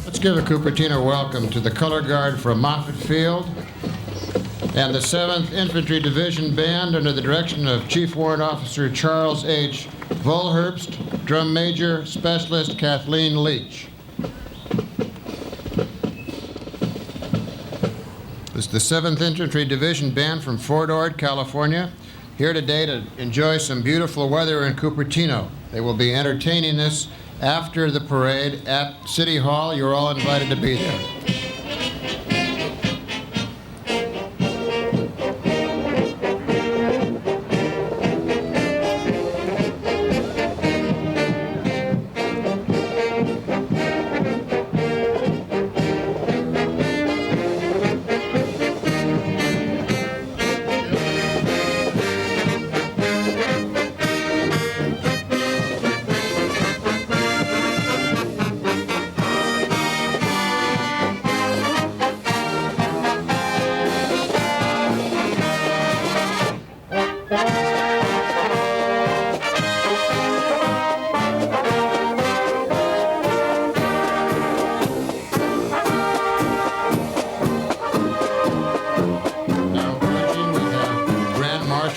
Let's give a Cupertino welcome to the Color Guard from Moffett Field and the 7th Infantry Division Band under the direction of Chief Warrant Officer Charles H. Volherbst, Drum Major Specialist Kathleen Leach. This is the 7th Infantry Division Band from Fort Ord, California, here today to enjoy some beautiful weather in Cupertino. They will be entertaining us after the parade at City Hall. You're all invited to be there.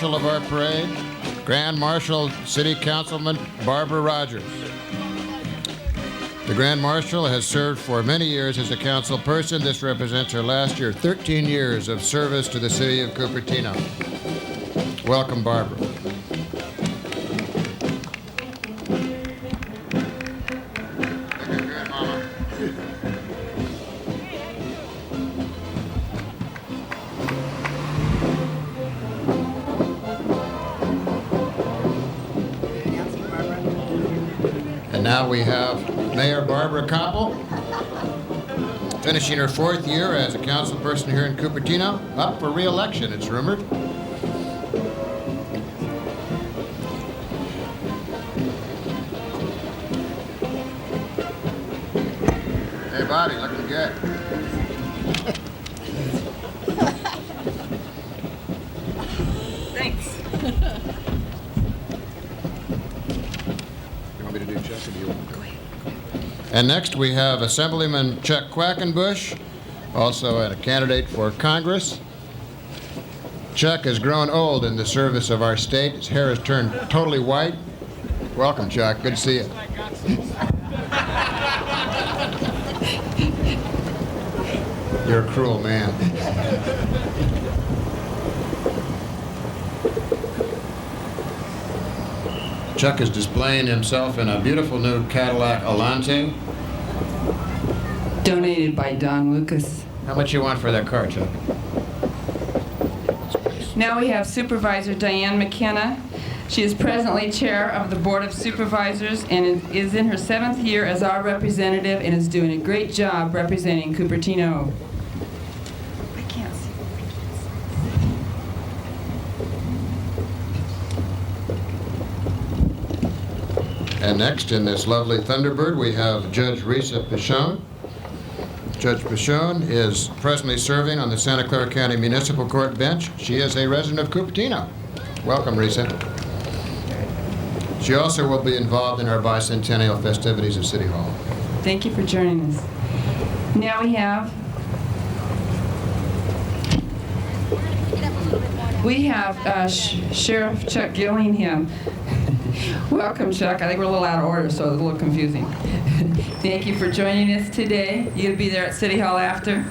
Of our parade, Grand Marshal City Councilman Barbara Rogers. The Grand Marshal has served for many years as a council person. This represents her last year, 13 years of service to the city of Cupertino. Welcome, Barbara. Looking good, Mama. And now we have Mayor Barbara Koppel, finishing her 4th year as a council person here in Cupertino, up for re-election, it's rumored. Hey, Bobby, looking good. Thanks. And next we have Assemblyman Chuck Quackenbush, also a candidate for Congress. Chuck has grown old in the service of our state. His hair has turned totally white. Welcome, Chuck. Good to see you. You're a cruel man. Chuck is displaying himself in a beautiful new Cadillac Alante. Donated by Don Lucas. How much you want for that car, Chuck? Now we have Supervisor Diane McKenna. She is presently chair of the Board of Supervisors and is in her 7th year as our representative and is doing a great job representing Cupertino. I can't see. And next, in this lovely Thunderbird, we have Judge Risa Pichon. Judge Pichon is presently serving on the Santa Clara County Municipal Court bench. She is a resident of Cupertino. Welcome, Risa. She also will be involved in our bicentennial festivities at City Hall. Thank you for joining us. Now we have Sheriff Chuck Gillingham. Welcome, Chuck. I think we're a little out of order, so it's a little confusing. Thank you for joining us today. You'll be there at City Hall after?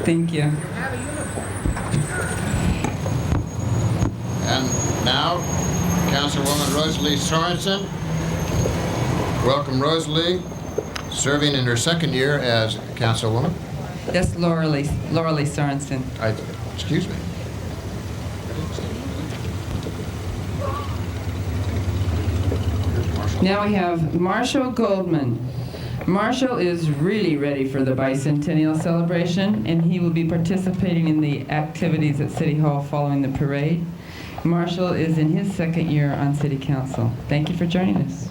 Thank you. And now, Councilwoman Rosalie Sorensen. Welcome, Rosalie, serving in her 2nd year as Councilwoman. That's Lauralee Sorensen. Excuse me. Now we have Marshall Goldman. Marshall is really ready for the bicentennial celebration, and he will be participating in the activities at City Hall following the parade. Marshall is in his 2nd year on City Council. Thank you for joining us.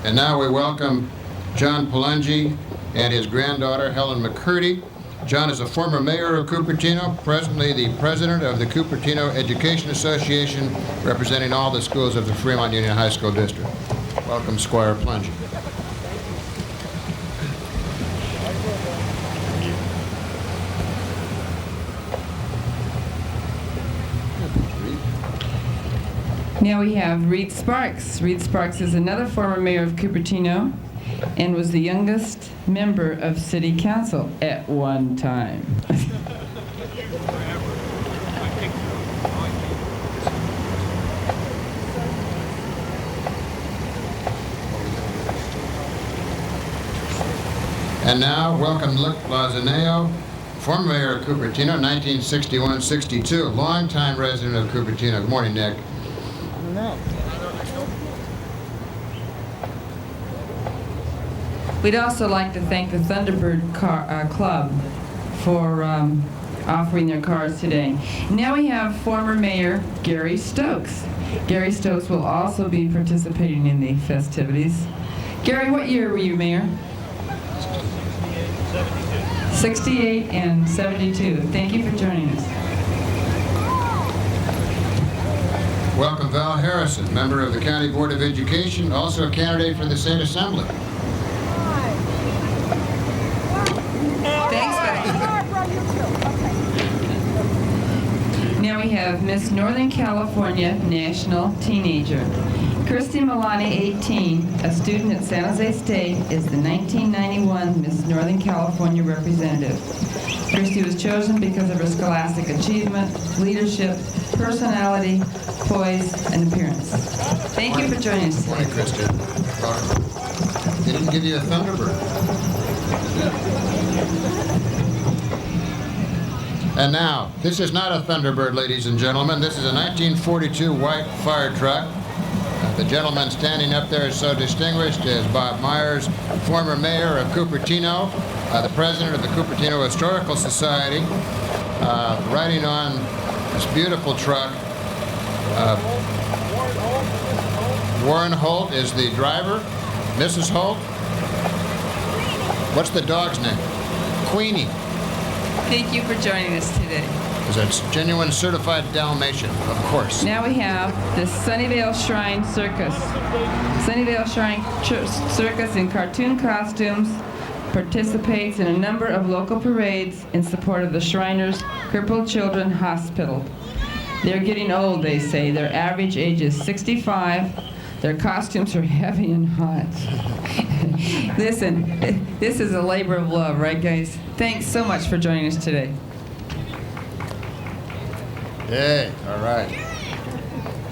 And now we welcome John Palungi and his granddaughter, Helen McCurdy, John is a former mayor of Cupertino, presently the president of the Cupertino Education Association, representing all the schools of the Fremont Union High School District. Welcome, Squire Plunge. Now we have Reed Sparks. Reed Sparks is another former mayor of Cupertino and was the youngest member of City Council at one time. And now, welcome Luke Lazaneo, former mayor of Cupertino, 1961-62, longtime resident of Cupertino. Good morning, Nick. We'd also like to thank the Thunderbird Club for offering their cars today. Now we have former Mayor Gary Stokes. Gary Stokes will also be participating in the festivities. Gary, what year were you mayor? 68 and 72. Thank you for joining us. Welcome Val Harrison, member of the County Board of Education, also a candidate for the State Assembly. Thanks, Val. Now we have Miss Northern California National Teenager. Christy Milani, 18, a student at San Jose State, is the 1991 Miss Northern California representative. Christy was chosen because of her scholastic achievement, leadership, personality, poise, and appearance. Thank you for joining us today. Morning, Christy. Welcome. They didn't give you a Thunderbird. And now, this is not a Thunderbird, ladies and gentlemen. This is a 1942 white fire truck. The gentleman standing up there is so distinguished as Bob Myers, former mayor of Cupertino, the president of the Cupertino Historical Society, riding on this beautiful truck. Warren Holt is the driver. Mrs. Holt? What's the dog's name? Queenie. Thank you for joining us today. Is that genuine certified Dalmatian, of course. Now we have the Sunnyvale Shrine Circus. Sunnyvale Shrine Circus in cartoon costumes participates in a number of local parades in support of the Shriners Crippled Children Hospital. They're getting old, they say. Their average age is 65. Their costumes are heavy and hot. Listen, this is a labor of love, right, guys? Thanks so much for joining us today. Yay, all right.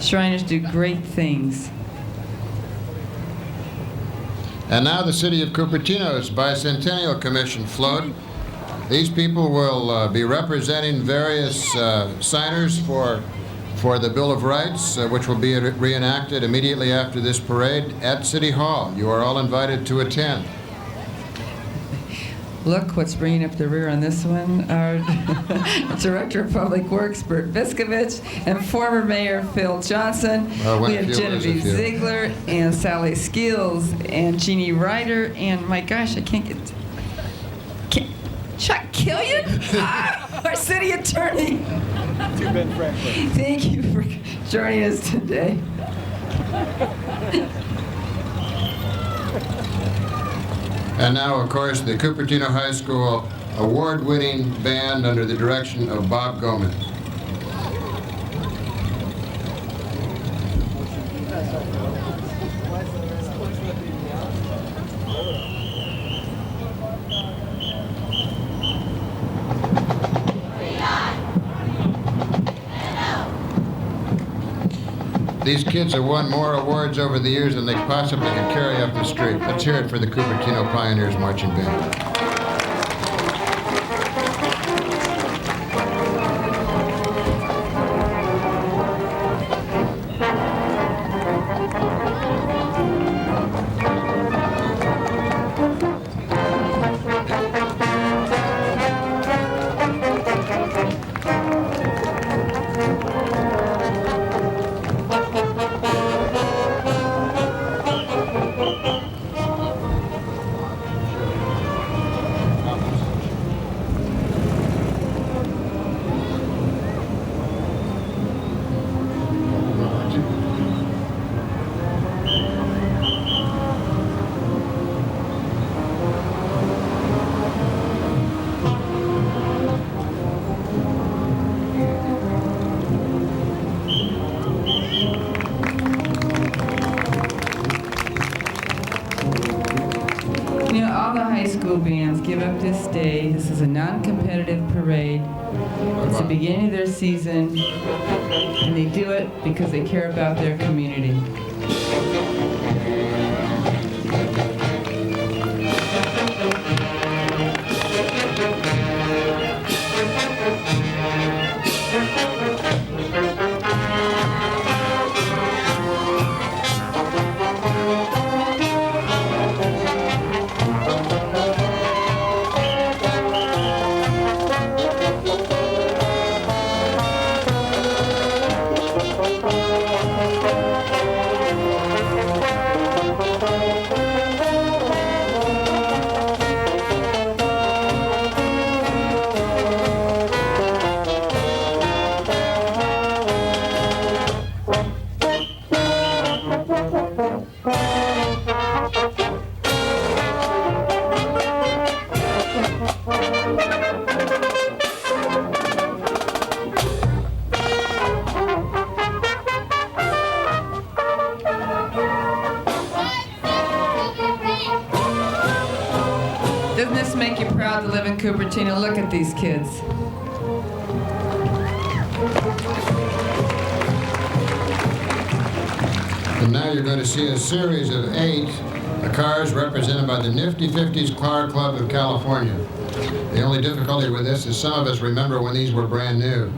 Shriners do great things. And now the City of Cupertino's Bicentennial Commission float. These people will be representing various signers for the Bill of Rights, which will be reenacted immediately after this parade at City Hall. You are all invited to attend. Look what's bringing up the rear on this one. Our Director of Public Works, Bert Viskovich, and former Mayor Phil Johnson. We have Genevieve Ziegler and Sally Skills and Jeannie Ryder and, my gosh, I can't get... Chuck Killian? Our city attorney. To Ben Franklin. Thank you for joining us today. And now, of course, the Cupertino High School award-winning band under the direction of Bob Goman. These kids have won more awards over the years than they possibly could carry up the street. Let's hear it for the Cupertino Pioneers Marching Band. This is a non-competitive parade. It's the beginning of their season, and they do it because they care about their community. Doesn't this make you proud to live in Cupertino? Look at these kids. And now you're going to see a series of 8 cars represented by the Nifty 50s Car Club of California. The only difficulty with this is some of us remember when these were brand new.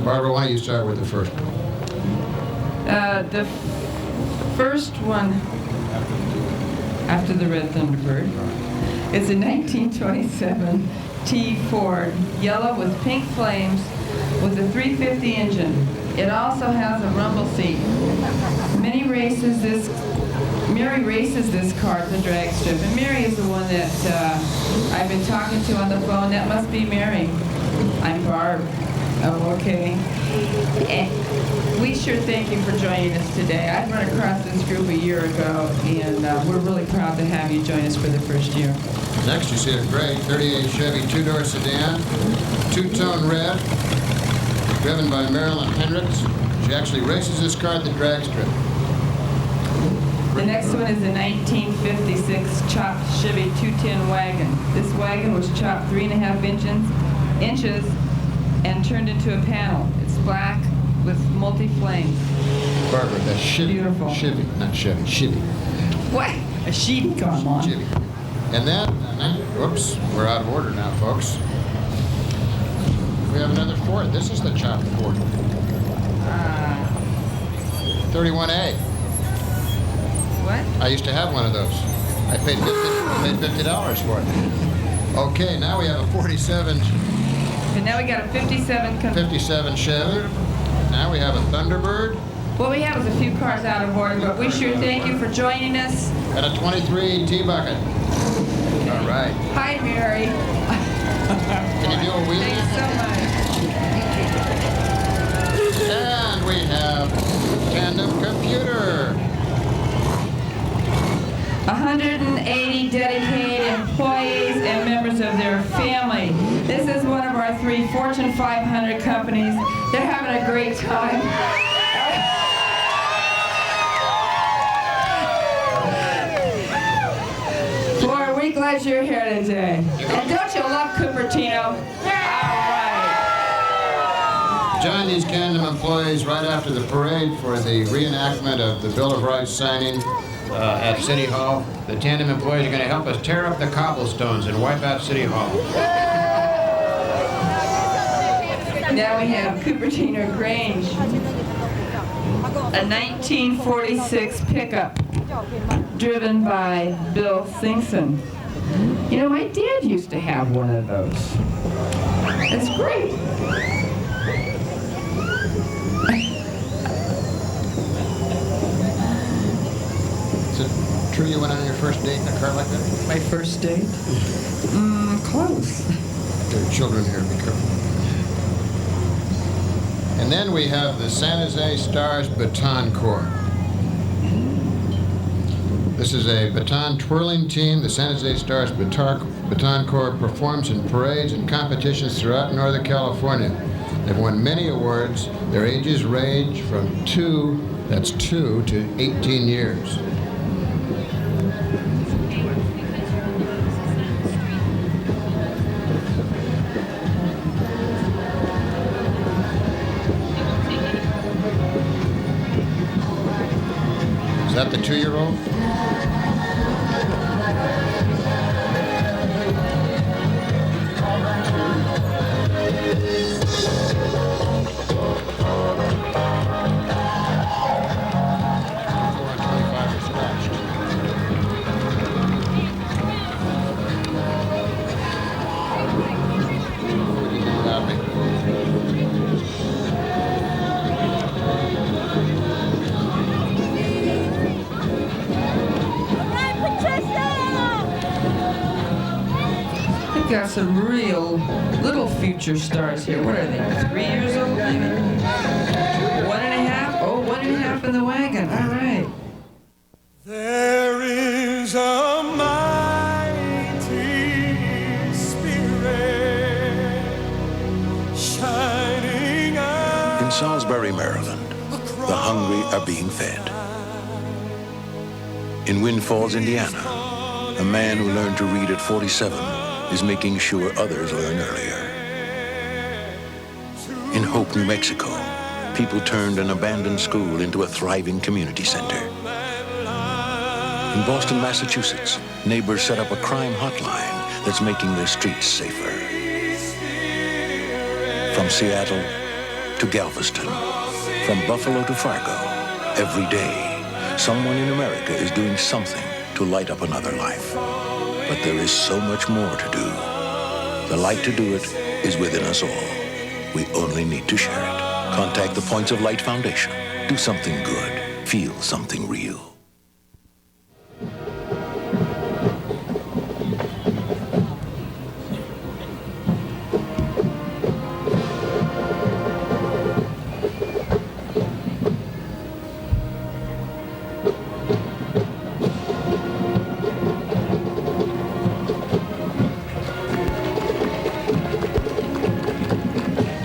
Barbara, why don't you start with the first one? The first one, after the Red Thunderbird, is a 1927 T Ford, yellow with pink flames, with a 350 engine. It also has a rumble seat. Mary races this car at the drag strip, and Mary is the one that I've been talking to on the phone. That must be Mary. I'm Barb. Oh, okay. We sure thank you for joining us today. I've run across this group a year ago, and we're really proud to have you join us for the first year. Next, you see a great 38 Chevy two-door sedan, two-tone red, driven by Marilyn Hendricks. She actually races this car at the drag strip. The next one is a 1956 chopped Chevy 210 wagon. This wagon was chopped 3.5 inches and turned into a panel. It's black with multi-flame. Barbara, that's Chevy. Beautiful. Chevy, not Chevy, Chevy. What? A sheep? Come on. Chevy. And then, whoops, we're out of order now, folks. We have another Ford. This is the chopped Ford. 31A. What? I used to have one of those. I paid $50 for it. Okay, now we have a 47 And now we got a 57. 57 Chevy. Now we have a Thunderbird. What we have is a few cars out of order, but we sure thank you for joining us. And a 23 T-Bucket. All right. Hi, Mary. Can you do a wheelie? Thanks so much. And we have Tandem Computer. 180 dedicated employees and members of their family. This is one of our 3 Fortune 500 companies. They're having a great time. Flora, we're glad you're here today. And don't you love Cupertino? All right. Join these Tandem employees right after the parade for the reenactment of the Bill of Rights signing at City Hall. The Tandem employees are going to help us tear up the cobblestones and wipe out City Hall. Now we have Cupertino Grange, a 1946 pickup driven by Bill Singson. You know, my dad used to have one of those. It's great. Is it true you went on your first date in a car like that? My first date? Close. There are children here, be careful. And then we have the San Jose Stars Baton Corps. This is a baton twirling team. The San Jose Stars Baton Corps performs in parades and competitions throughout Northern California. They've won many awards. Their ages range from 2 to 18 years. Is that the 2-year-old? We've got some real little future stars here. What are they, 3 years old maybe? 1.5? Oh, 1.5 in the wagon. All right. There is a mighty spirit shining out. In Salisbury, Maryland, the hungry are being fed. In Wind Falls, Indiana, a man who learned to read at 47 is making sure others learn earlier. In Hope, New Mexico, people turned an abandoned school into a thriving community center. In Boston, Massachusetts, neighbors set up a crime hotline that's making their streets safer. From Seattle to Galveston, from Buffalo to Fargo, every day, someone in America is doing something to light up another life. But there is so much more to do. The light to do it is within us all. We only need to share it. Contact the Points of Light Foundation. Do something good. Feel something real.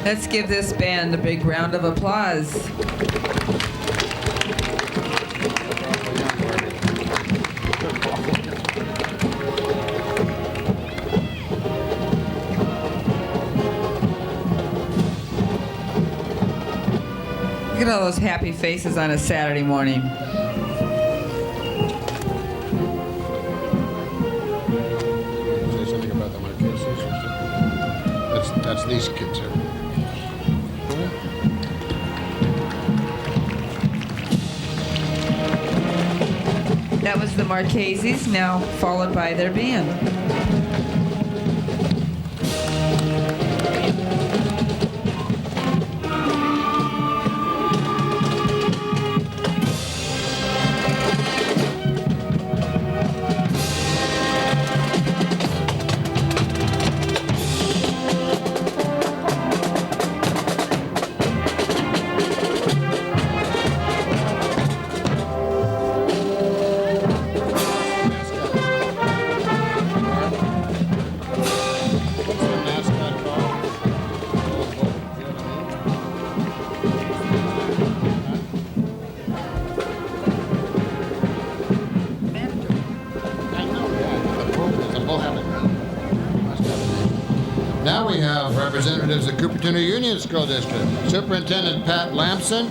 Let's give this band a big round of applause. Look at all those happy faces on a Saturday morning. Say something about the Marqueses. That's these kids here. That was the Marqueses, now followed by their band. Now we have representatives of Cupertino Union School District. Superintendent Pat Lampson.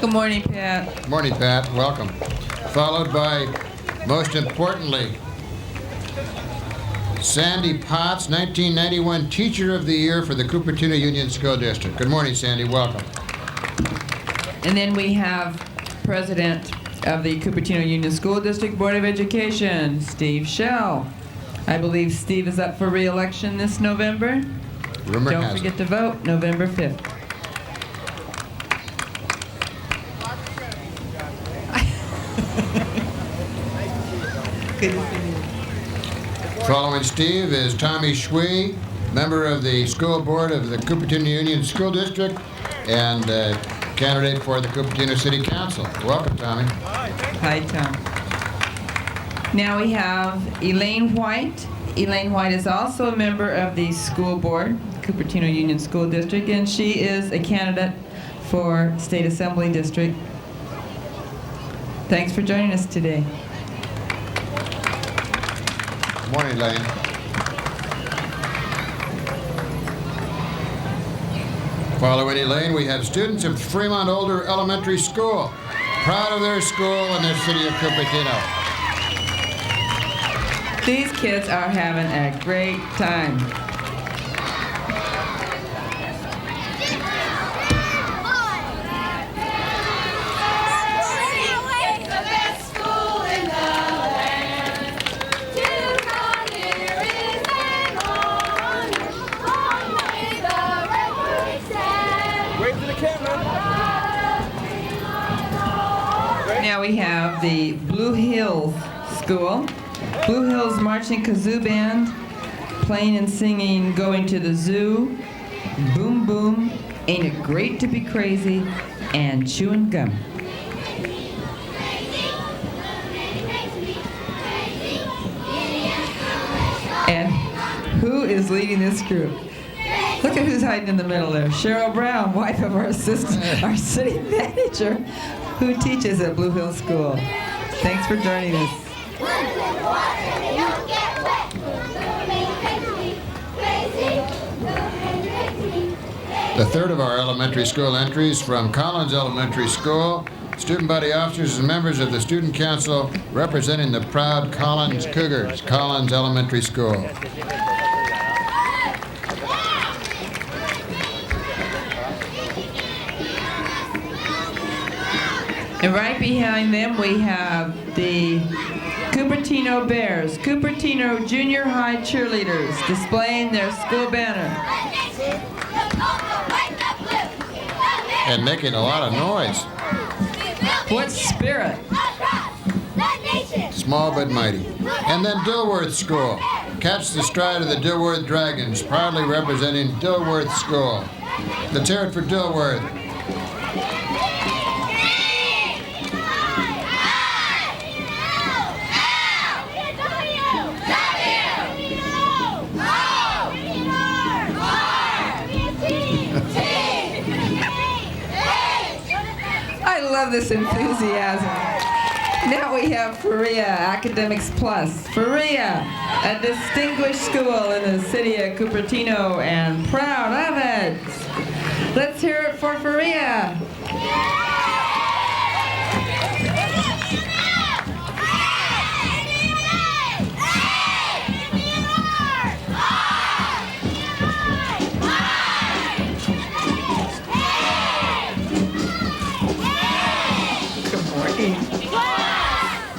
Good morning, Pat. Good morning, Pat. Welcome. Followed by, most importantly, Sandy Potts, 1991 Teacher of the Year for the Cupertino Union School District. Good morning, Sandy. Welcome. And then we have President of the Cupertino Union School District Board of Education, Steve Shell. I believe Steve is up for re-election this November. Rumor Don't has forget to vote, November 5th. Good to see you. Following Steve is Tommy Schwee, member of the school board of the Cupertino Union School District and candidate for the Cupertino City Council. Welcome, Tommy. Hi, Tom. Now we have Elaine White. Elaine White is also a member of the school board, Cupertino Union School District, and she is a candidate for State Assembly District. Thanks for joining us today. Good morning, Elaine. Following Elaine, we have students of Fremont Older Elementary School. proud of their school and their city of Cupertino. These kids are having a great time. Wave to the camera. Now we have the Blue Hills School. Blue Hills Marching Kazoo Band, playing and singing Going to the Zoo, Boom Boom, Ain't It Great to Be Crazy, and Chewing Gum. And who is leading this group? Look at who's hiding in the middle there. Cheryl Brown, wife of our assistant, our city manager, who teaches at Blue Hill School. Thanks for joining us. The third of our elementary school entries from Collins Elementary School. Student body officers and members of the Student Council representing the proud Collins Cougars, Collins Elementary School. And right behind them, we have the Cupertino Bears, Cupertino Junior High cheerleaders, displaying their school banner. And making a lot of noise. What spirit! Small but mighty. And then Dilworth School. Catch the stride of the Dilworth Dragons, proudly representing Dilworth School. Let's hear it for Dilworth. I love this enthusiasm. Now we have Faria Academics Plus. Faria, a distinguished school in the city of Cupertino and proud of it. Let's hear it for Faria.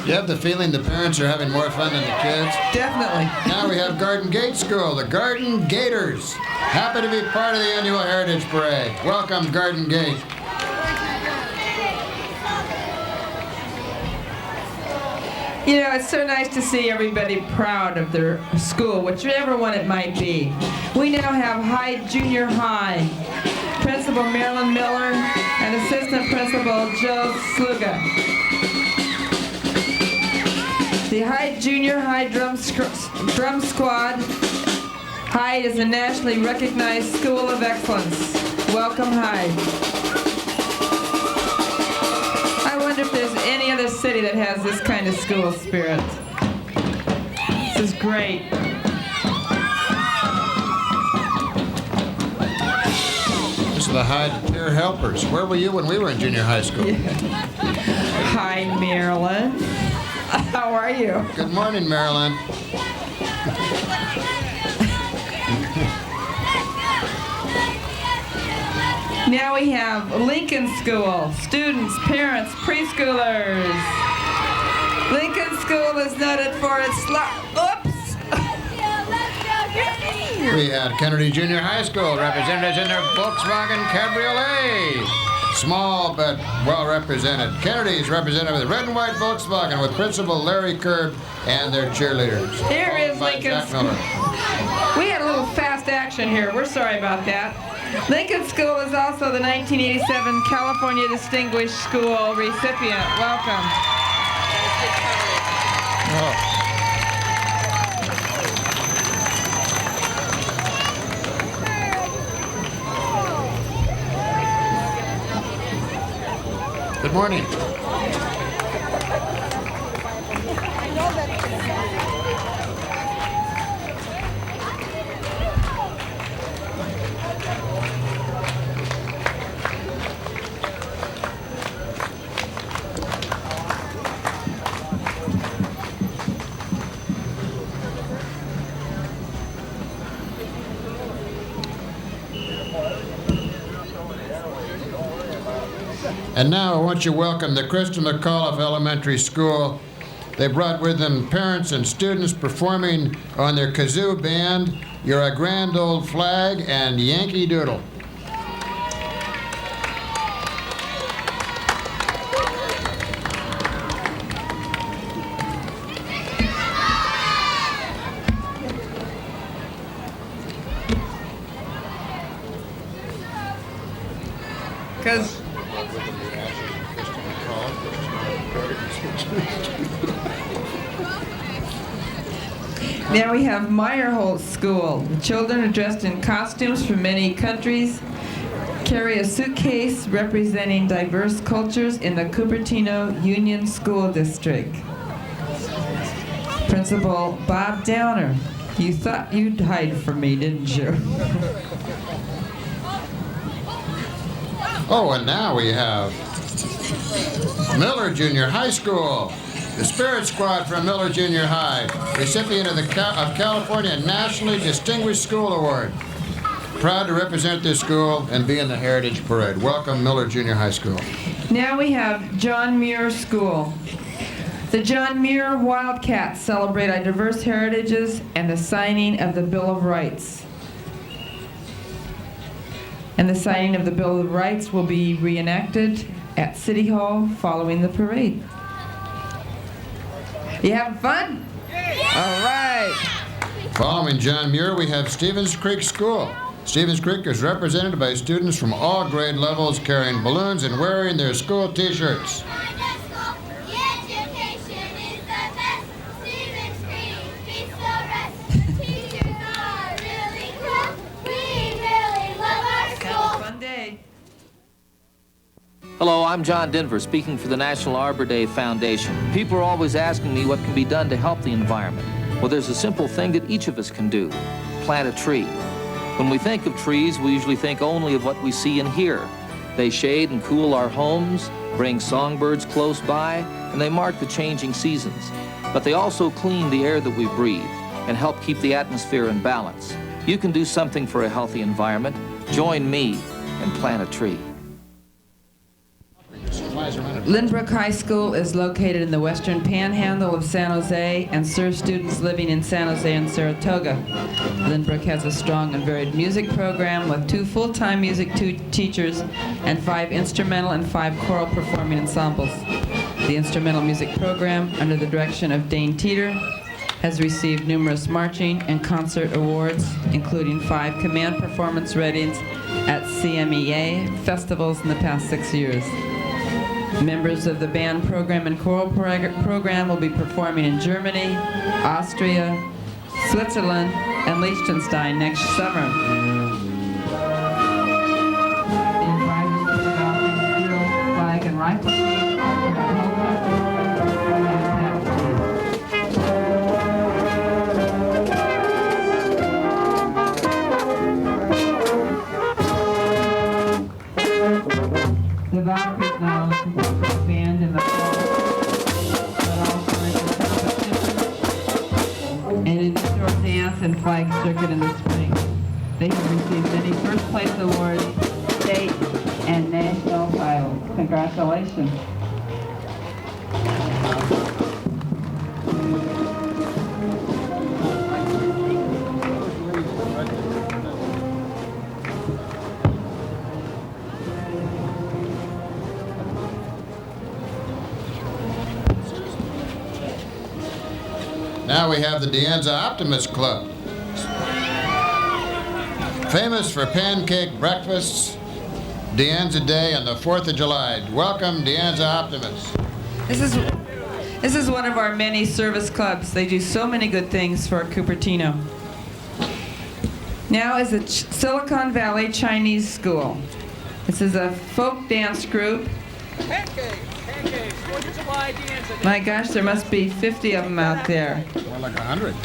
You have the feeling the parents are having more fun than the kids? Definitely. Now we have Garden Gate School, the Garden Gators. Happy to be part of the annual Heritage Parade. Welcome, Garden Gate. You know, it's so nice to see everybody proud of their school, whichever one it might be. We now have Hyde Junior High, Principal Marilyn Miller, and Assistant Principal Joe Sluga. The Hyde Junior High Drum Squad. Hyde is a nationally recognized school of excellence. Welcome, Hyde. I wonder if there's any other city that has this kind of school spirit. This is great. This is the Hyde Peer Helpers. Where were you when we were in junior high school? Hi, Marilyn. How are you? Good morning, Marilyn. Now we have Lincoln School. Students, parents, preschoolers. Lincoln School is noted for its oops! We had Kennedy Junior High School, representatives in their Volkswagen Cabriolet. Small but well represented. Kennedy's represented with red and white Volkswagen with Principal Larry Kerb and their cheerleaders. Here is By Lincoln Jack School. Miller. We had a little fast action here. We're sorry about that. Lincoln School is also the 1987 California Distinguished School recipient. Welcome. Oh. Good morning. And now I want you to welcome the Krista McAuliffe Elementary School. They brought with them parents and students performing on their kazoo band, You're a Grand Old Flag, and Yankee Doodle. Because now we have Meyerholt School. The children are dressed in costumes from many countries, carry a suitcase representing diverse cultures in the Cupertino Union School District. Principal Bob Downer, you thought you'd hide from me, didn't you? Oh, and now we have Miller Junior High School. The Spirit Squad from Miller Junior High, recipient of the California Nationally Distinguished School Award. Proud to represent this school and be in the Heritage Parade. Welcome, Miller Junior High School. Now we have John Muir School. The John Muir Wildcats celebrate our diverse heritages and the signing of the Bill of Rights. And the signing of the Bill of Rights will be reenacted at City Hall following the parade. You having fun? All right. Following John Muir, we have Stevens Creek School. Stevens Creek is represented by students from all grade levels carrying balloons and wearing their school t-shirts. Hello, I'm John Denver, speaking for the National Arbor Day Foundation. People are always asking me what can be done to help the environment. Well, there's a simple thing that each of us can do: plant a tree. When we think of trees, we usually think only of what we see and hear. They shade and cool our homes, bring songbirds close by, and they mark the changing seasons. But they also clean the air that we breathe and help keep the atmosphere in balance. You can do something for a healthy environment. Join me and plant a tree. Lynbrook High School is located in the western panhandle of San Jose and serves students living in San Jose and Saratoga. Lynbrook has a strong and varied music program with 2 full-time music teachers and 5 instrumental and 5 choral performing ensembles. The instrumental music program, under the direction of Dane Teeter, has received numerous marching and concert awards, including 5 command performance ratings at CMEA festivals in the past 6 years. Members of the band program and choral program will be performing in Germany, Austria, Switzerland, and Liechtenstein next summer. The advisors to the Dolphin Drill, Flag, and Rifle. The Valkyries now consist of a band in the fall, but also in competition, and an indoor dance and flag circuit in the spring. They have received many first place awards, state, and national titles. Congratulations. Now we have the De Anza Optimist Club. Famous for pancake breakfasts, De Anza Day on the 4th of July. Welcome, De Anza Optimists. This is one of our many service clubs. They do so many good things for Cupertino. Now is the Silicon Valley Chinese School. This is a folk dance group. Pancakes, 4th of July, De Anza Day. My gosh, there must be 50 of them out there. More like 100.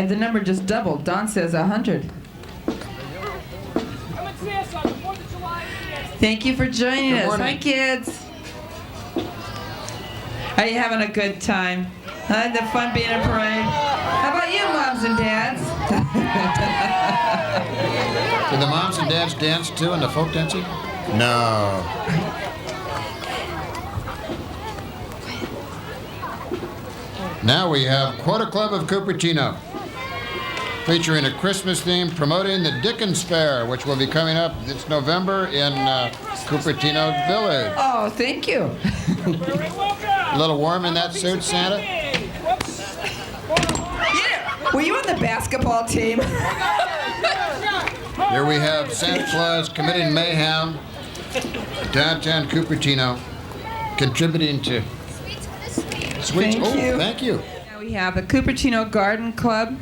The number just doubled. Don says 100. Come and see us on the 4th of July, De Anza Day. Thank you for joining Good us. morning. Hi, kids. Are you having a good time? Huh? The fun being a parade? How about you, moms and dads? Did the moms and dads dance too in the folk dancing? No. Now we have Quarter Club of Cupertino, featuring a Christmas theme promoting the Dickens Fair, which will be coming up this November in Cupertino Village. Oh, thank you. A little warm in that suit, Santa? Yeah. Were you on the basketball team? Here we have Santa Claus committing mayhem, downtown Cupertino, contributing to sweets. Thank you. Thank you. Now we have the Cupertino Garden Club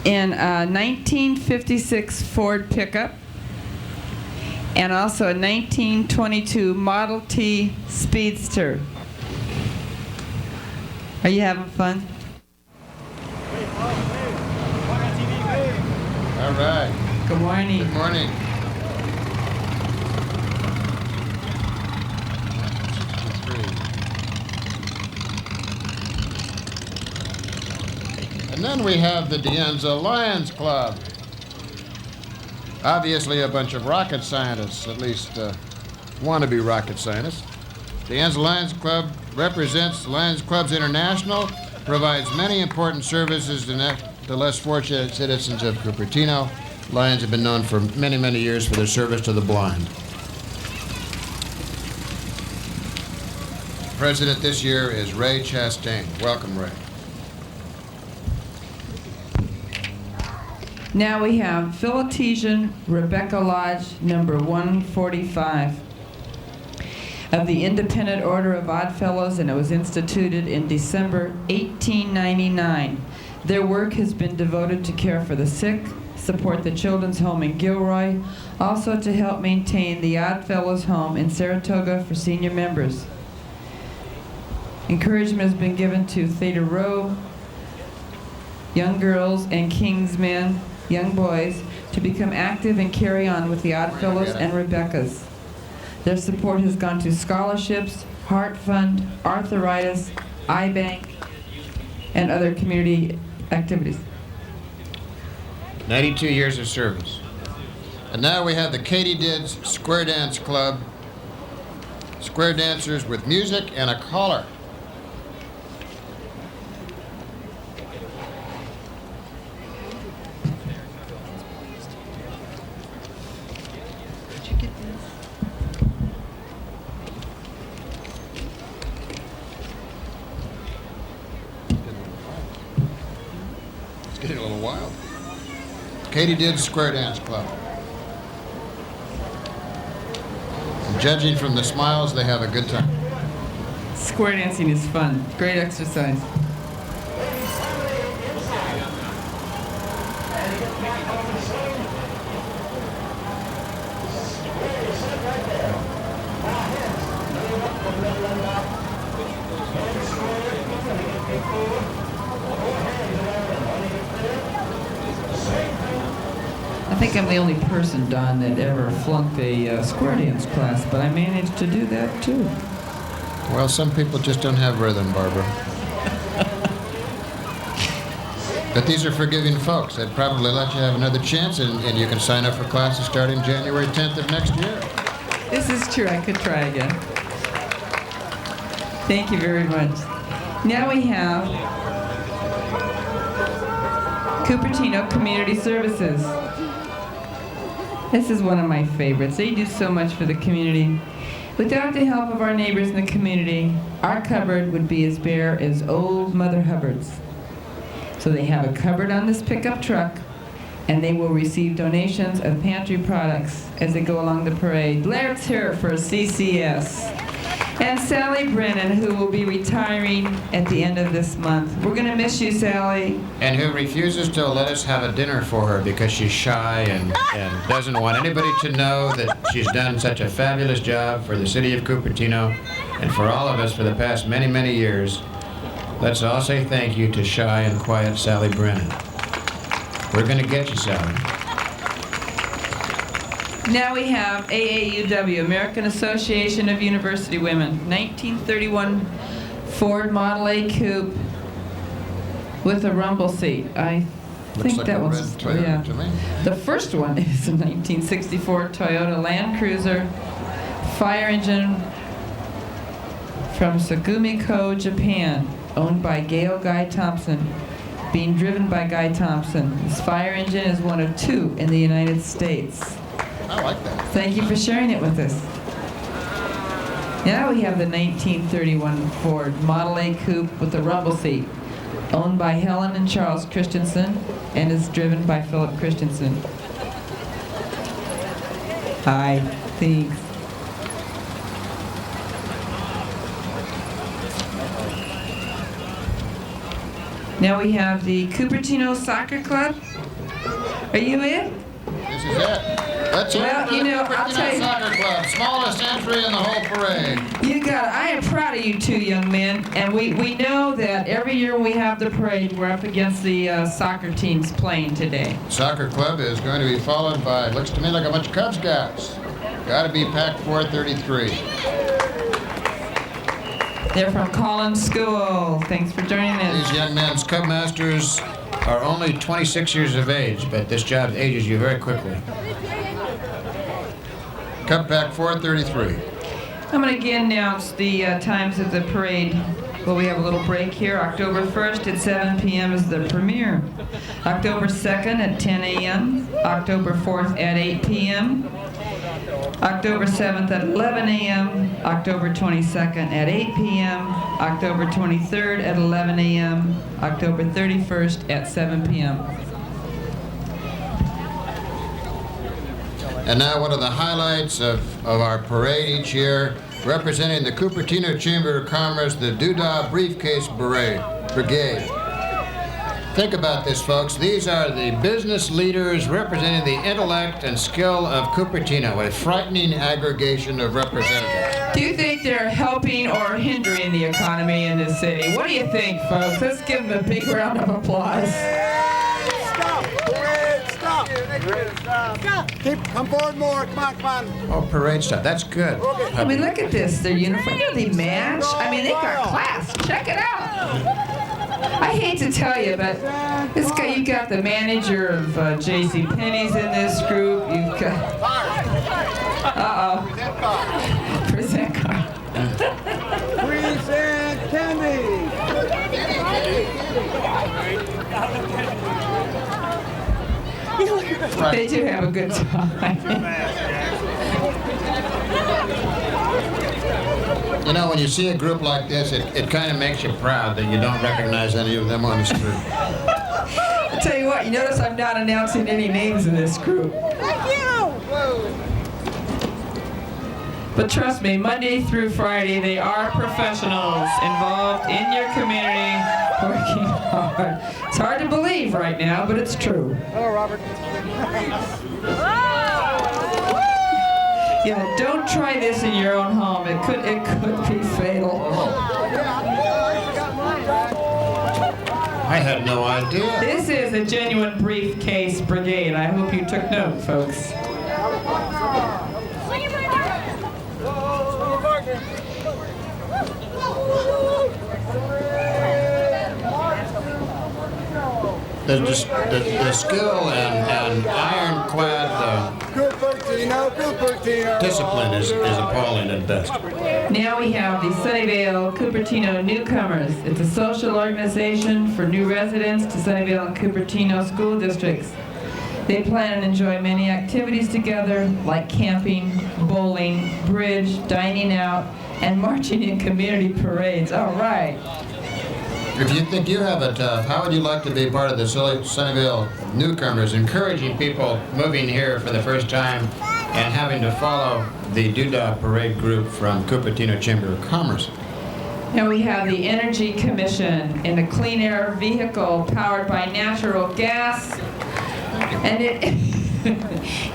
in a 1956 Ford pickup and also a 1922 Model T Speedster. Are you having fun? All right. Good morning. Good morning. And then we have the Dienza Lions Club. Obviously a bunch of rocket scientists, at least wannabe rocket scientists. The Dienza Lions Club represents Lions Clubs International, provides many important services to less fortunate citizens of Cupertino. Lions have been known for many, many years for their service to the blind. President this year is Ray Chastain. Welcome, Ray. Now we have Philotesian Rebecca Lodge, number 145 of the Independent Order of Odd Fellows, and it was instituted in December 1899. Their work has been devoted to care for the sick, support the Children's Home in Gilroy, also to help maintain the Odd Fellows Home in Saratoga for senior members. Encouragement has been given to Theta Rho, young girls, and King's men, young boys, to become active and carry on with the Odd Fellows and Rebeccas. Their support has gone to scholarships, Heart Fund, arthritis, eye bank, and other community activities. 92 years of service. And now we have the Katydids Square Dance Club. Square dancers with music and a collar. It's getting a little wild. Katydids Square Dance Club. And judging from the smiles, they have a good time. Square dancing is fun. Great exercise. I think I'm the only person, Don, that ever flunked a square dance class, but I managed to do that too. Well, some people just don't have rhythm, Barbara. But these are forgiving folks. They'd probably let you have another chance, and you can sign up for classes starting January 10th of next year. This is true. I could try again. Thank you very much. Now we have Cupertino Community Services. This is one of my favorites. They do so much for the community. Without the help of our neighbors in the community, our cupboard would be as bare as old Mother Hubbard's. So they have a cupboard on this pickup truck, and they will receive donations of pantry products as they go along the parade. Let's hear it for CCS. And Sally Brennan, who will be retiring at the end of this month. We're going to miss you, Sally. And who refuses to let us have a dinner for her because she's shy and doesn't want anybody to know that she's done such a fabulous job for the city of Cupertino and for all of us for the past many, many years. Let's all say thank you to shy and quiet Sally Brennan. We're going to get you, Sally. Now we have AAUW, American Association of University Women, 1931 Ford Model A Coupe with a rumble seat. I Looks like a red Toyota yeah. to me. The first one is a 1964 Toyota Land Cruiser fire engine from Sagumiko, Japan, owned by Gail Guy Thompson, being driven by Guy Thompson. This fire engine is one of 2 in the United States. I like that. Thank you for sharing it with us. Now we have the 1931 Ford Model A Coupe with the rumble seat, owned by Helen and Charles Christensen, and is driven by Philip Christensen. Hi, thanks. Now we have the Cupertino Soccer Club. Are you in? This is it. Let's hear Well, it for you the know, I'll tell Cupertino you- Soccer Club. Smallest entry in the whole parade. You got it. I am proud of you two young men, and we know that every year we have the parade, we're up against the soccer teams playing today. Soccer Club is going to be followed by, looks to me like a bunch of Cub Scouts. Gotta be Pack 433. They're from Collins School. Thanks for joining us. These young men's Cub Masters are only 26 years of age, but this job ages you very quickly. Cub Pack 433. I'm going to again announce the times of the parade. Well, we have a little break here. October 1st at 7 p.m. is the premiere. October 2nd at 10 a.m. October 4th at 8 p.m. October 7th at 11 a.m., October 22nd at 8 p.m., October 23rd at 11 a.m., October 31st at 7 p.m. And now one of the highlights of our parade each year, representing the Cupertino Chamber of Commerce, the Doodah Briefcase Brigade. Think about this, folks. These are the business leaders representing the intellect and skill of Cupertino, a frightening aggregation of representatives. Do you think they're helping or hindering the economy in this city? What do you think, folks? Let's give them a big round of applause. Stop! Come forward more. Come on. Oh, parade stuff. That's good. I mean, look at this. Their uniform. They match. I mean, they got class. Check it out. I hate to tell you, but this guy, you got the manager of J.C. Penney's in this group. You've got. Present card. Present candy. They do have a good time. You know, when you see a group like this, it kind of makes you proud that you don't recognize any of them on the street. I'll tell you what, you notice I'm not announcing any names in this group. Thank you. But trust me, Monday through Friday, they are professionals involved in your community, working hard. It's hard to believe right now, but it's true. Hello, Robert. Yeah, don't try this in your own home. It could be fatal. I had no idea. This is a genuine briefcase brigade. I hope you took note, folks. The skill and ironclad Cupertino. discipline is appalling at best. Now we have the Sunnyvale Cupertino Newcomers. It's a social organization for new residents to Sunnyvale and Cupertino school districts. They plan and enjoy many activities together, like camping, bowling, bridge, dining out, and marching in community parades. All right. If you think you have it tough, how would you like to be part of the Sunnyvale newcomers, encouraging people moving here for the first time and having to follow the Doodah Parade group from Cupertino Chamber of Commerce? Now we have the Energy Commission in a clean air vehicle powered by natural gas. And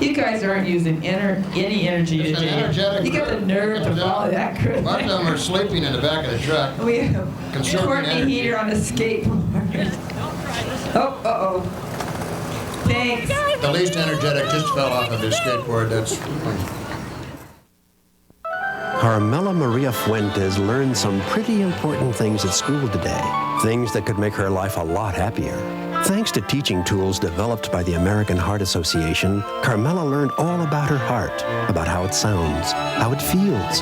you guys aren't using any energy It's an today. energetic You got the group. nerve to follow that A group. lot of them are sleeping in the back of the truck. We have Conserving Courtney energy. Heater on a skateboard. Oh, uh-oh. Thanks. The least energetic just fell off of his skateboard. That's Carmela Maria Fuentes learned some pretty important things at school today. Things that could make her life a lot happier. Thanks to teaching tools developed by the American Heart Association, Carmela learned all about her heart, about how it sounds, how it feels,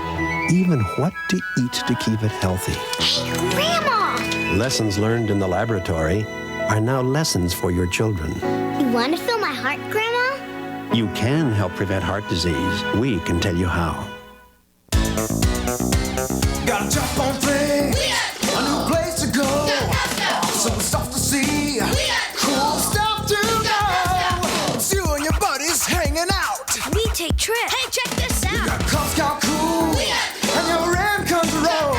even what to eat to keep it healthy. Hey, Grandma! Lessons learned in the laboratory are now lessons for your children. You want to feel my heart, Grandma? You can help prevent heart disease. We can tell you how. Gotta jump on things. A new place to go. Some stuff to see. Cool stuff to know. It's you and your buddies hanging out. We take trips. Hey, check this out. You got Cub Scout Cool. And your end comes roll.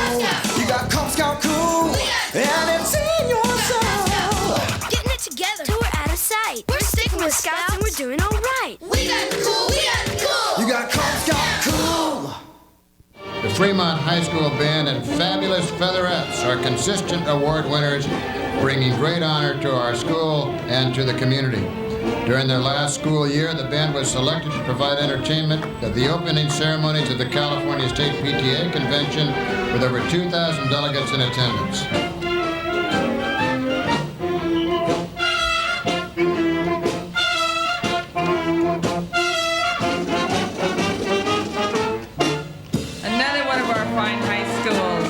You got Cub Scout Cool. And it's in your soul. Getting it together till we're out of sight. We're sticking with Scouts and we're doing all right. We got cool. We got cool. You got Cub Scout Cool. The Fremont High School Band and Fabulous Featherettes are consistent award winners, bringing great honor to our school and to the community. During their last school year, the band was selected to provide entertainment at the opening ceremonies of the California State PTA Convention with over 2,000 delegates in attendance. Another one of our fine high schools.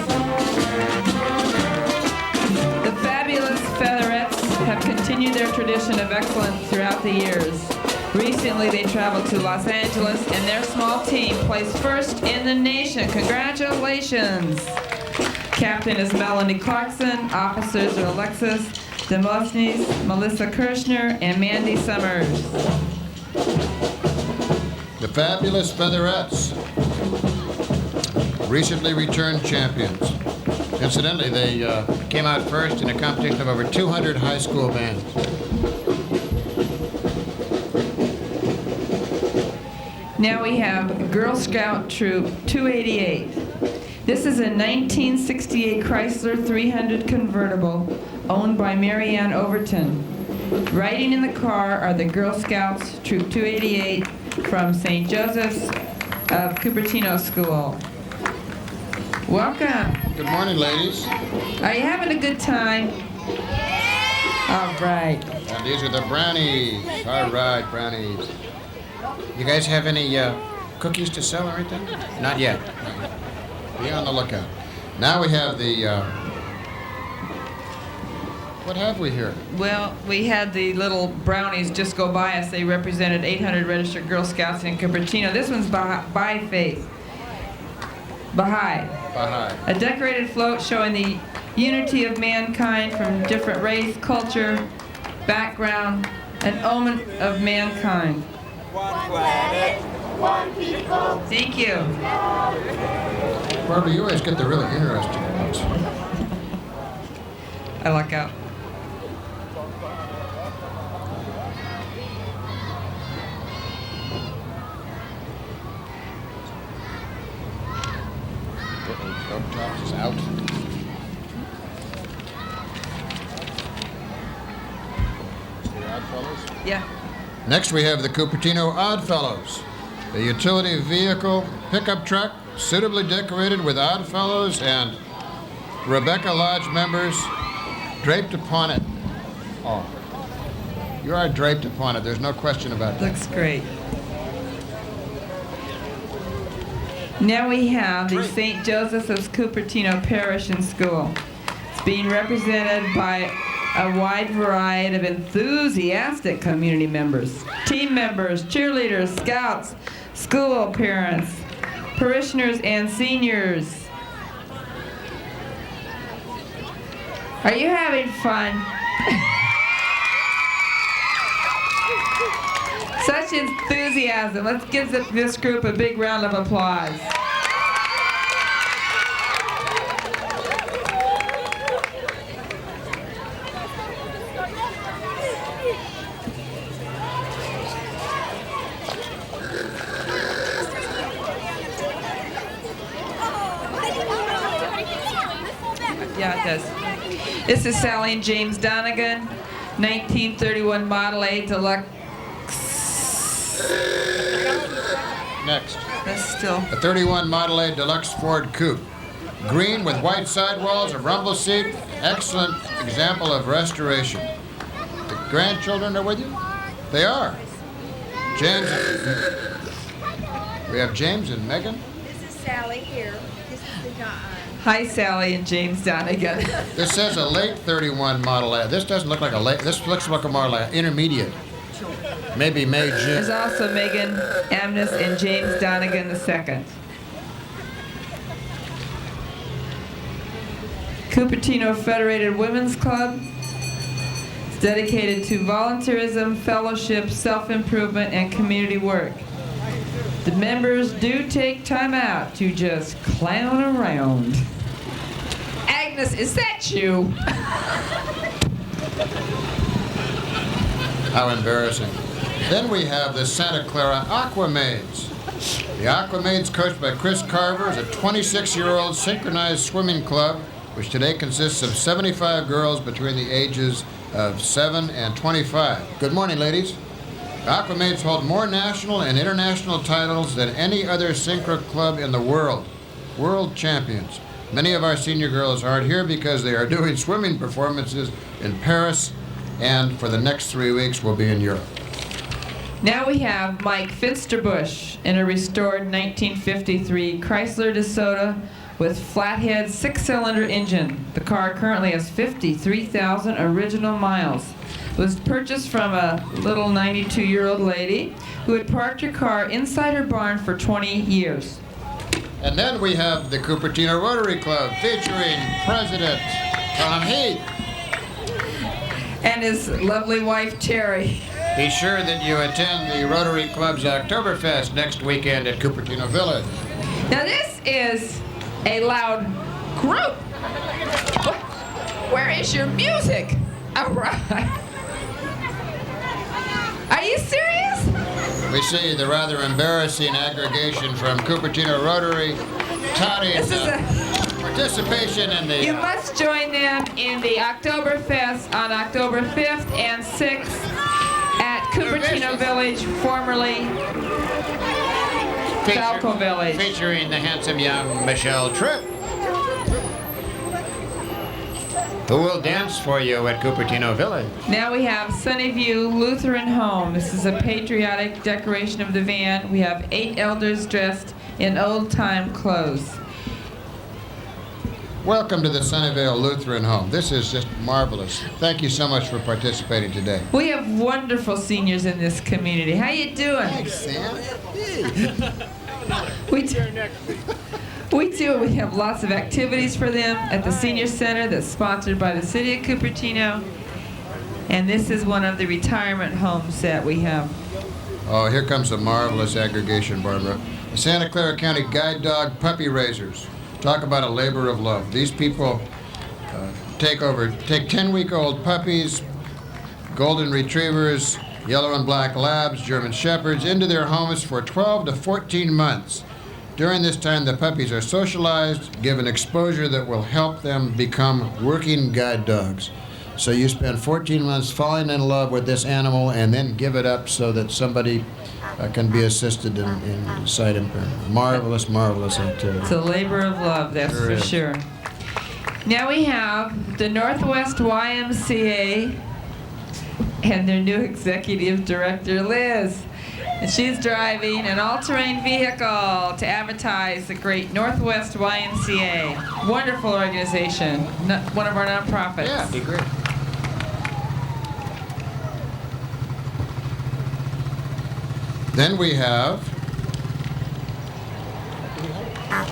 The Fabulous Featherettes have continued their tradition of excellence throughout the years. Recently, they traveled to Los Angeles, and their small team placed first in the nation. Congratulations! Captain is Melanie Clarkson. Officers are Alexis Demosthenes, Melissa Kirshner, and Mandy Summers. The Fabulous Featherettes, recently returned champions. Incidentally, they came out first in a competition of over 200 high school bands. Now we have Girl Scout Troop 288. This is a 1968 Chrysler 300 convertible owned by Mary Ann Overton. Riding in the car are the Girl Scouts Troop 288 from St. Joseph's of Cupertino School. Welcome. Good morning, ladies. Are you having a good time? All right. And these are the brownies. All right, brownies. You guys have any cookies to sell or anything? Not yet. Be on the lookout. Now we have the... what have we here? Well, we had the little brownies just go by us. They represented 800 registered Girl Scouts in Cupertino. This one's by Faith. Baha'i. Baha'i. A decorated float showing the unity of mankind from different race, culture, background, an omen of mankind. One planet, one people. Thank you. Barbara, you always get the really interesting ones. I luck out. Tops is out. The Oddfellows? Yeah. Next we have the Cupertino Oddfellows, a utility vehicle pickup truck suitably decorated with Oddfellows and Rebecca Lodge members draped upon it. Oh, you are draped upon it. There's no question about that. Looks great. Now we have the St. Joseph's of Cupertino Parish and School. It's being represented by a wide variety of enthusiastic community members, team members, cheerleaders, scouts, school parents, parishioners, and seniors. Are you having fun? Such enthusiasm. Let's give this group a big round of applause. Yeah, it does. This is Sally and James Donegan, 1931 Model A Deluxe. Next. That's still. A 31 Model A Deluxe Ford Coupe. Green with white sidewalls, a rumble seat, excellent example of restoration. grandchildren are with you? They are. James. We have James and Megan. This is Sally here. This is the John. Hi, Sally and James Donegan. This says a late 31 Model S. This doesn't look like a late. This looks like a more like an intermediate. Maybe May, June. There's also Megan Amnes and James Donegan II. Cupertino Federated Women's Club. It's dedicated to volunteerism, fellowship, self-improvement, and community work. The members do take time out to just clown around. Agnes, is that you? How embarrassing. Then we have the Santa Clara Aquamaids. The Aquamaids, coached by Chris Carver, is a 26-year-old synchronized swimming club, which today consists of 75 girls between the ages of 7 and 25. Good morning, ladies. Aquamaids hold more national and international titles than any other synchro club in the world. World champions. Many of our senior girls aren't here because they are doing swimming performances in Paris, and for the next 3 weeks will be in Europe. Now we have Mike Finsterbush in a restored 1953 Chrysler DeSoto with flathead 6-cylinder engine. The car currently has 53,000 original miles. It was purchased from a little 92-year-old lady who had parked her car inside her barn for 20 years. And then we have the Cupertino Rotary Club featuring President Tom Heath. And his lovely wife, Terry. Be sure that you attend the Rotary Club's Oktoberfest next weekend at Cupertino Village. Now this is a loud group. Where is your music? All right. Are you serious? We see the rather embarrassing aggregation from Cupertino Rotary touting participation in the... You must join them in the Oktoberfest on October 5th and 6th at Cupertino Village, formerly Falco Village. Featuring the handsome young Michelle Tripp, who will dance for you at Cupertino Village. Now we have Sunnyview Lutheran Home. This is a patriotic decoration of the van. We have 8 elders dressed in old-time clothes. Welcome to the Sunnyvale Lutheran Home. This is just marvelous. Thank you so much for participating today. We have wonderful seniors in this community. How you doing? Thanks, Sam. We do. We have lots of activities for them at the Senior Center that's sponsored by the City of Cupertino. And this is one of the retirement homes that we have. Oh, here comes a marvelous aggregation, Barbara. The Santa Clara County Guide Dog Puppy Raisers. Talk about a labor of love. These people take 10-week-old puppies, golden retrievers, yellow and black labs, German shepherds, into their homes for 12 to 14 months. During this time, the puppies are socialized, given exposure that will help them become working guide dogs. So you spend 14 months falling in love with this animal and then give it up so that somebody can be assisted in sight impairment. Marvelous, marvelous activity. It's a labor of love, that's for sure. Now we have the Northwest YMCA and their new executive director, Liz. And she's driving an all-terrain vehicle to advertise the great Northwest YMCA. Wonderful organization, one of our nonprofits. Yeah, it'd be great. Then we have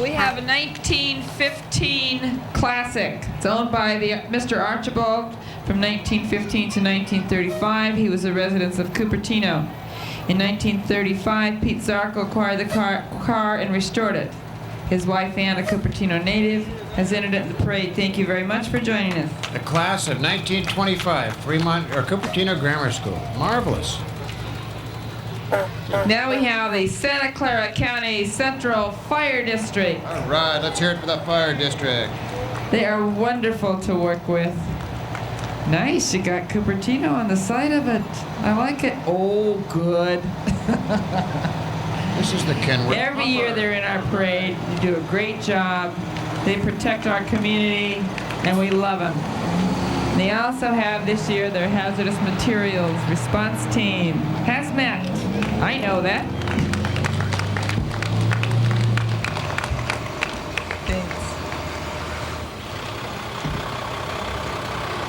a 1915 classic. It's owned by Mr. Archibald from 1915 to 1935. He was a resident of Cupertino. In 1935, Pete Zarko acquired the car and restored it. His wife, Ann, a Cupertino native, has entered it in the parade. Thank you very much for joining us. the class of 1925, Cupertino Grammar School. Marvelous. Now we have the Santa Clara County Central Fire District. All right, let's hear it for the fire district. They are wonderful to work with. Nice, you got Cupertino on the side of it. I like it. Oh, good. This is the Kenworth. Every year they're in our parade. They do a great job. They protect our community, and we love them. They also have this year their hazardous materials response team. Hazmat. I know that. Thanks.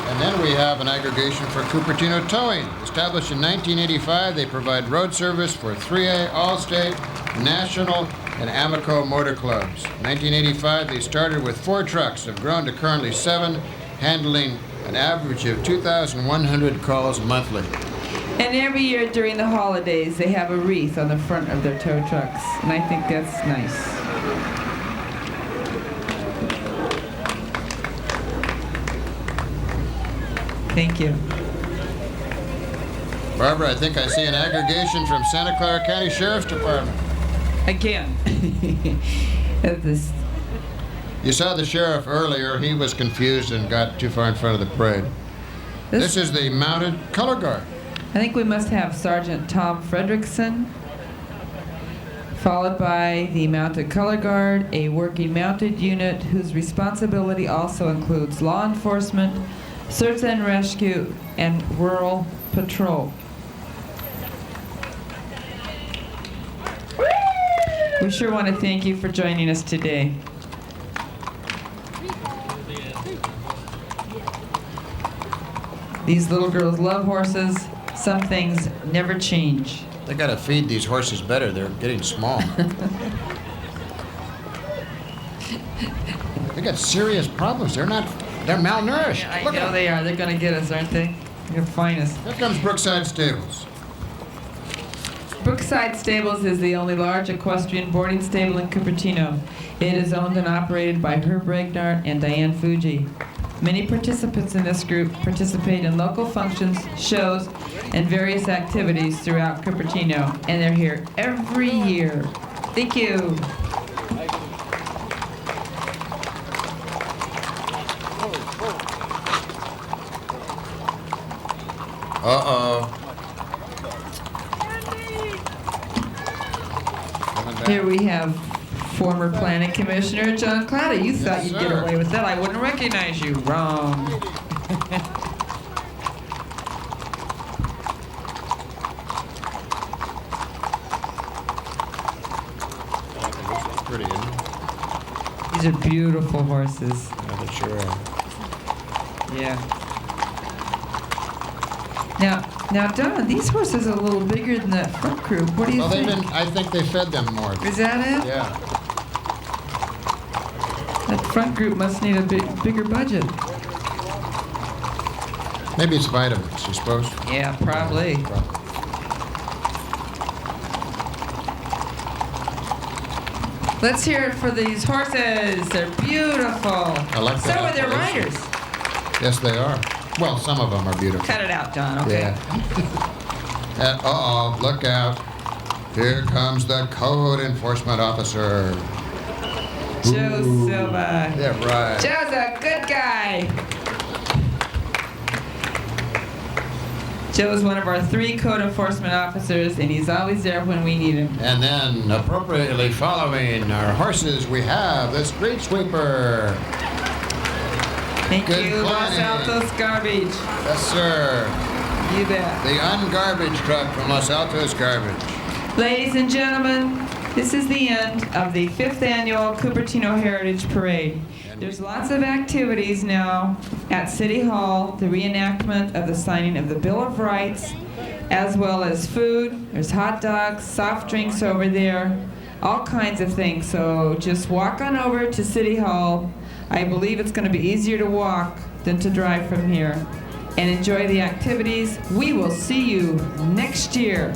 And then we have an aggregation for Cupertino Towing. Established in 1985, they provide road service for 3A, Allstate, National, and Amico motor clubs. In 1985, they started with 4 trucks, have grown to currently 7, handling an average of 2,100 calls monthly. And every year during the holidays, they have a wreath on the front of their tow trucks. And I think that's nice. Thank you. Barbara, I think I see an aggregation from Santa Clara County Sheriff's Department. Again. This. You saw the sheriff earlier. He was confused and got too far in front of the parade. This is the mounted color guard. I think we must have Sergeant Tom Fredrickson, followed by the mounted color guard, a working mounted unit whose responsibility also includes law enforcement, search and rescue, and rural patrol. We sure want to thank you for joining us today. These little girls love horses. Some things never change. They gotta feed these horses better. They're getting small. They got serious problems. They're malnourished. Yeah, I Look at know them. they are. They're going to get us, aren't they? They're going to find us. Here comes Brookside Stables. Brookside Stables is the only large equestrian boarding stable in Cupertino. It is owned and operated by Herb Regnart and Diane Fuji. Many participants in this group participate in local functions, shows, and various activities throughout Cupertino, and they're here every year. Thank you. Uh-oh. Here we have former Planning Commissioner John Clatta. You thought you'd get sir. away with that. I wouldn't recognize you. Wrong. Pretty, isn't it? These are beautiful horses. Yeah, they sure are. Yeah. Now, Don, these horses are a little bigger than that front group. What do you Well, think? I think they fed them more. Is that it? Yeah. That front group must need a bigger budget. Maybe it's vitamins, you suppose? Yeah, probably. Let's hear it for these horses. They're beautiful. I like So that are their appellation. riders. Yes, they are. Well, some of them are beautiful. Cut it out, Don, okay? Yeah. Uh-oh, look out. Here comes the code enforcement officer. Joe Silva. Yeah, right. Joe's a good guy. Joe's one of our 3 code enforcement officers, and he's always there when we need him. And then, appropriately following our horses, we have the street sweeper. Thank Good you, Los planning. Altos Garbage. Yes, sir. You bet. The ungarbage truck from Los Altos Garbage. Ladies and gentlemen, this is the end of the 5th annual Cupertino Heritage Parade. There's lots of activities now at City Hall, the reenactment of the signing of the Bill of Rights, as well as food. There's hot dogs, soft drinks over there, all kinds of things. So just walk on over to City Hall. I believe it's going to be easier to walk than to drive from here. And enjoy the activities. We will see you next year.